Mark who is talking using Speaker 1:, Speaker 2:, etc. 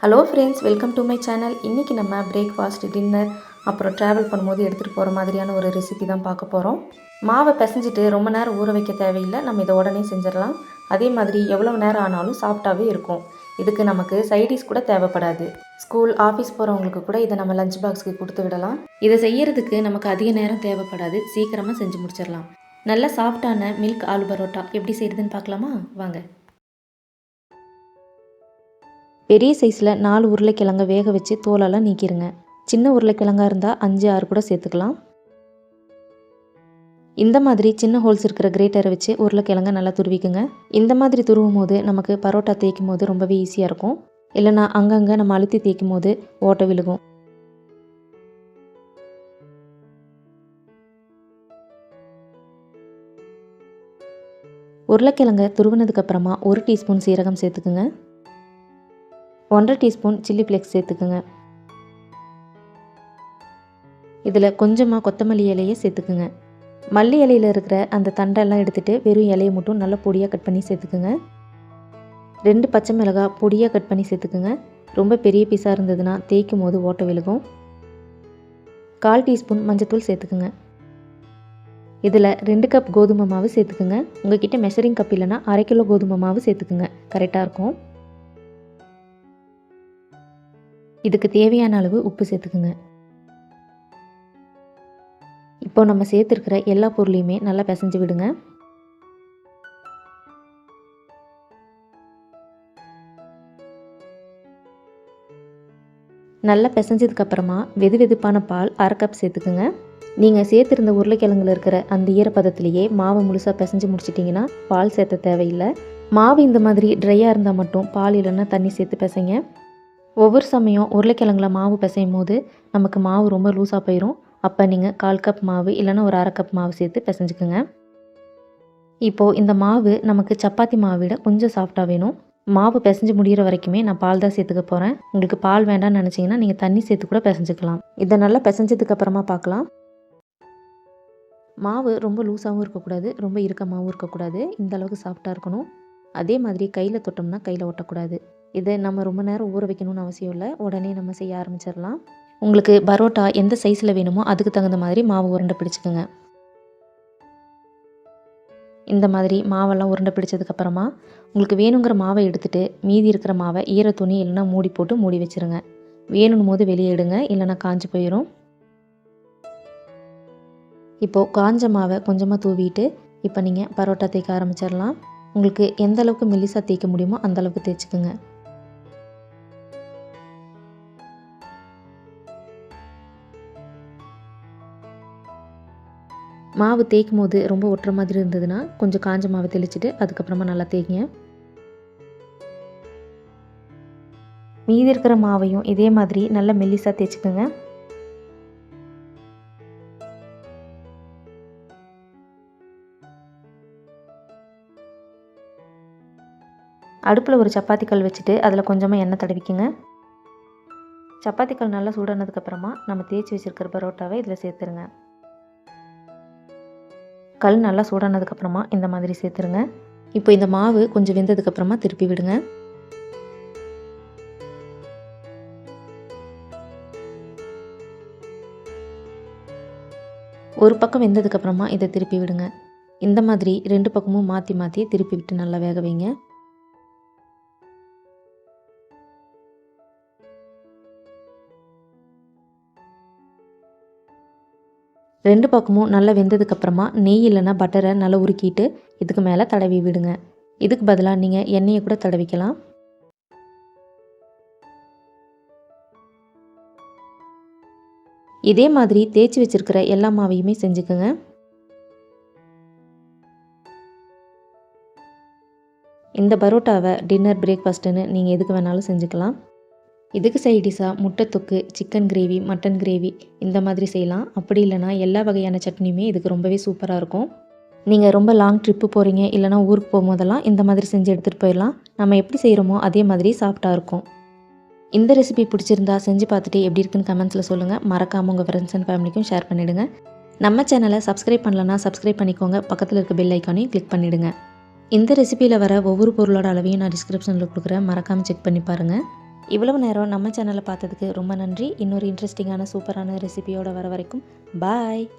Speaker 1: Hello friends, welcome to my channel. இன்றைக்கி நம்ம breakfast, dinner, அப்புறம் ட்ராவல் பண்ணும்போது எடுத்துகிட்டு போகிற மாதிரியான ஒரு ரெசிபி தான் பார்க்க போகிறோம். மாவை பிசைஞ்சிட்டு ரொம்ப நேரம் ஊற வைக்க தேவையில்லை, நம்ம இதை உடனே செஞ்சிடலாம். அதே மாதிரி எவ்வளோ நேரம் ஆனாலும் சாஃப்டாகவே இருக்கும். இதுக்கு நமக்கு சைடிஷ் கூட தேவைப்படாது. ஸ்கூல், ஆஃபீஸ் போகிறவங்களுக்கு கூட இதை நம்ம லஞ்ச் பாக்ஸுக்கு கொடுத்து விடலாம். இதை செய்யறதுக்கு நமக்கு அதிக நேரம் தேவைப்படாது, சீக்கிரமாக செஞ்சு முடிச்சிடலாம். நல்ல சாஃப்டான மில்க் ஆலு பரோட்டா எப்படி செய்கிறதுன்னு பார்க்கலாமா? வாங்க. பெரிய சைஸில் 4 உருளைக்கிழங்க வேக வச்சு தோலெல்லாம் நீக்கிடுங்க. சின்ன உருளைக்கிழங்கா இருந்தால் 5-6 கூட சேர்த்துக்கலாம். இந்த மாதிரி சின்ன ஹோல்ஸ் இருக்கிற கிரேட்டரை வச்சு உருளைக்கிழங்க நல்லா துருவிக்குங்க. இந்த மாதிரி துருவும் போது நமக்கு பரோட்டா தேய்க்கும் போது ரொம்பவே ஈஸியாக இருக்கும். இல்லைனா அங்கங்கே நம்ம அழுத்தி தேய்க்கும் போது ஓட்டை விழுகும். உருளைக்கிழங்க துருவினதுக்கப்புறமா 1 டீஸ்பூன் சீரகம் சேர்த்துக்குங்க. 1/2 டீஸ்பூன் சில்லி ஃப்ளேக்ஸ் சேர்த்துக்குங்க. இதில் கொஞ்சமாக கொத்தமல்லி இலையை சேர்த்துக்குங்க. மல்லி இலையில் இருக்கிற அந்த தண்டெல்லாம் எடுத்துகிட்டு வெறும் இலையை மட்டும் நல்லா பொடியாக கட் பண்ணி சேர்த்துக்குங்க. 2 பச்சை மிளகாய் பொடியாக கட் பண்ணி சேர்த்துக்குங்க. ரொம்ப பெரிய பீஸாக இருந்ததுன்னா தேய்க்கும் போது ஓட்டை விழுகும். 1/4 டீஸ்பூன் மஞ்சத்தூள் சேர்த்துக்குங்க. இதில் 2 கப் கோதுமை மாவு சேர்த்துக்குங்க. உங்ககிட்ட மெஷரிங் கப் இல்லைன்னா 1/2 கிலோ கோதுமை மாவு சேர்த்துக்குங்க, கரெக்டாக இருக்கும். இதுக்கு தேவையான அளவு உப்பு சேர்த்துக்குங்க. இப்போ நம்ம சேர்த்துருக்கிற எல்லா பொருளையுமே நல்லா பிசைஞ்சு விடுங்க. நல்லா பிசைஞ்சதுக்கப்புறமா வெதுவெதுப்பான பால் 1/2 கப் சேர்த்துக்குங்க. நீங்கள் சேர்த்துருந்த உருளைக்கிழங்குல இருக்கிற அந்த ஈரப்பதத்திலேயே மாவை முழுசாக பிசைஞ்சு முடிச்சிட்டிங்கன்னா பால் சேர்த்த தேவையில்லை. மாவு இந்த மாதிரி ட்ரையாக இருந்தால் மட்டும் பால் இல்லைன்னா தண்ணி சேர்த்து பிசைங்க. ஒவ்வொரு சமயம் உருளைக்கிழங்குல மாவு பிசையும் போது நமக்கு மாவு ரொம்ப லூஸாக போயிடும். அப்போ நீங்கள் 1/4 கப் மாவு இல்லைன்னா ஒரு 1/2 கப் மாவு சேர்த்து பிசைஞ்சுக்குங்க. இப்போது இந்த மாவு நமக்கு சப்பாத்தி மாவை விட கொஞ்சம் சாஃப்டாக வேணும். மாவு பிசைஞ்சு முடிகிற வரைக்குமே நான் பால் தான் சேர்த்துக்க போகிறேன். உங்களுக்கு பால் வேண்டாம்னு நினச்சிங்கன்னா நீங்கள் தண்ணி சேர்த்து கூட பிசைஞ்சுக்கலாம். இதை நல்லா பிசைஞ்சதுக்கப்புறமா பார்க்கலாம். மாவு ரொம்ப லூஸாகவும் இருக்கக்கூடாது, ரொம்ப இறுக்கமாகவும் இருக்கக்கூடாது. இந்த அளவுக்கு சாஃப்டாக இருக்கணும். அதே மாதிரி கையில் தொட்டோம்னா கையில் ஒட்டக்கூடாது. இதை நம்ம ரொம்ப நேரம் ஊற வைக்கணும்னு அவசியம் இல்லை, உடனே நம்ம செய்ய ஆரம்பிச்சிடலாம். உங்களுக்கு பரோட்டா எந்த சைஸில் வேணுமோ அதுக்கு தகுந்த மாதிரி மாவு உருண்டை பிடிச்சிக்கோங்க. இந்த மாதிரி மாவெல்லாம் உருண்டை பிடிச்சதுக்கப்புறமா உங்களுக்கு வேணுங்கிற மாவை எடுத்துகிட்டு மீதி இருக்கிற மாவை ஈர துணி இல்லைன்னா மூடி போட்டு மூடி வச்சுருங்க. வேணும் போது வெளியே எடுங்க, இல்லைன்னா காஞ்சி போயிடும். இப்போது காஞ்ச மாவை கொஞ்சமாக தூவிட்டு இப்போ நீங்கள் பரோட்டா தேய்க்க ஆரம்பிச்சிடலாம். உங்களுக்கு எந்த அளவுக்கு மெல்லிசாக தேய்க்க முடியுமோ அந்த அளவுக்கு தேய்ச்சிக்கோங்க. மாவு தேய்க்கும் போது ரொம்ப ஒட்டுற மாதிரி இருந்ததுன்னா கொஞ்சம் காஞ்ச மாவை தெளிச்சுட்டு அதுக்கப்புறமா நல்லா தேய்ங்க. மீதி இருக்கிற மாவையும் இதே மாதிரி நல்லா மெல்லிசாக தேய்ச்சிக்கோங்க. அடுப்பில் ஒரு சப்பாத்தி கல் வச்சுட்டு அதில் கொஞ்சமாக எண்ணெய் தடவிக்குங்க. சப்பாத்தி கல் நல்லா சூடானதுக்கப்புறமா நம்ம தேய்ச்சி வச்சுருக்கிற பரோட்டாவை இதில் சேர்த்துருங்க. கல் நல்லா சூடானதுக்கப்புறமா இந்த மாதிரி சேர்த்துருங்க. இப்போ இந்த மாவு கொஞ்சம் வெந்ததுக்கப்புறமா திருப்பி விடுங்க. ஒரு பக்கம் வெந்ததுக்கப்புறமா இதை திருப்பி விடுங்க. இந்த மாதிரி 2 பக்கமும் மாற்றி மாற்றி திருப்பி விட்டு நல்லா வேக வைங்க. ரெண்டு பக்கமும் நல்லா வெந்ததுக்கப்புறமா நெய் இல்லைன்னா பட்டரை நல்லா உருக்கிட்டு இதுக்கு மேலே தடவி விடுங்க. இதுக்கு பதிலாக நீங்கள் எண்ணெயை கூட தடவிக்கலாம். இதே மாதிரி தேய்ச்சி வச்சுருக்கிற எல்லா மாவையுமே செஞ்சுக்கோங்க. இந்த பரோட்டாவை டின்னர், பிரேக்ஃபாஸ்ட்டுன்னு நீங்கள் எதுக்கு வேணாலும் செஞ்சுக்கலாம். இதுக்கு சைடிஷாக முட்டை தொக்கு, சிக்கன் கிரேவி, மட்டன் கிரேவி இந்த மாதிரி செய்யலாம். அப்படி இல்லைனா எல்லா வகையான சட்னியுமே இதுக்கு ரொம்பவே சூப்பராக இருக்கும். நீங்கள் ரொம்ப லாங் ட்ரிப்பு போகிறீங்க இல்லைனா ஊருக்கு போகும்போதெல்லாம் இந்த மாதிரி செஞ்சு எடுத்துகிட்டு போயிடலாம். நம்ம எப்படி செய்கிறோமோ அதே மாதிரி சாஃப்டாக இருக்கும். இந்த ரெசிபி பிடிச்சிருந்தா செஞ்சு பார்த்துட்டு எப்படி இருக்குன்னு கமெண்ட்ஸில் சொல்லுங்கள். மறக்காமல் உங்கள் ஃப்ரெண்ட்ஸ் அண்ட் ஃபேமிலிக்கும் ஷேர் பண்ணிவிடுங்க. நம்ம சேனலை சப்ஸ்கிரைப் பண்ணலன்னா சப்ஸ்கிரைப் பண்ணிக்கோங்க. பக்கத்தில் இருக்க பெல் ஐக்கானையும் கிளிக் பண்ணிவிடுங்க. இந்த ரெசிபியில் வர ஒவ்வொரு பொருளோட அளவையும் நான் டிஸ்கிரிப்ஷனில் கொடுக்குறேன், மறக்காமல் செக் பண்ணி பாருங்கள். இவ்வளவு நேரம் நம்ம சேனலை பார்த்ததுக்கு ரொம்ப நன்றி. இன்னொரு இன்ட்ரெஸ்டிங்கான சூப்பரான ரெசிபியோட வர வரைக்கும் பாய்.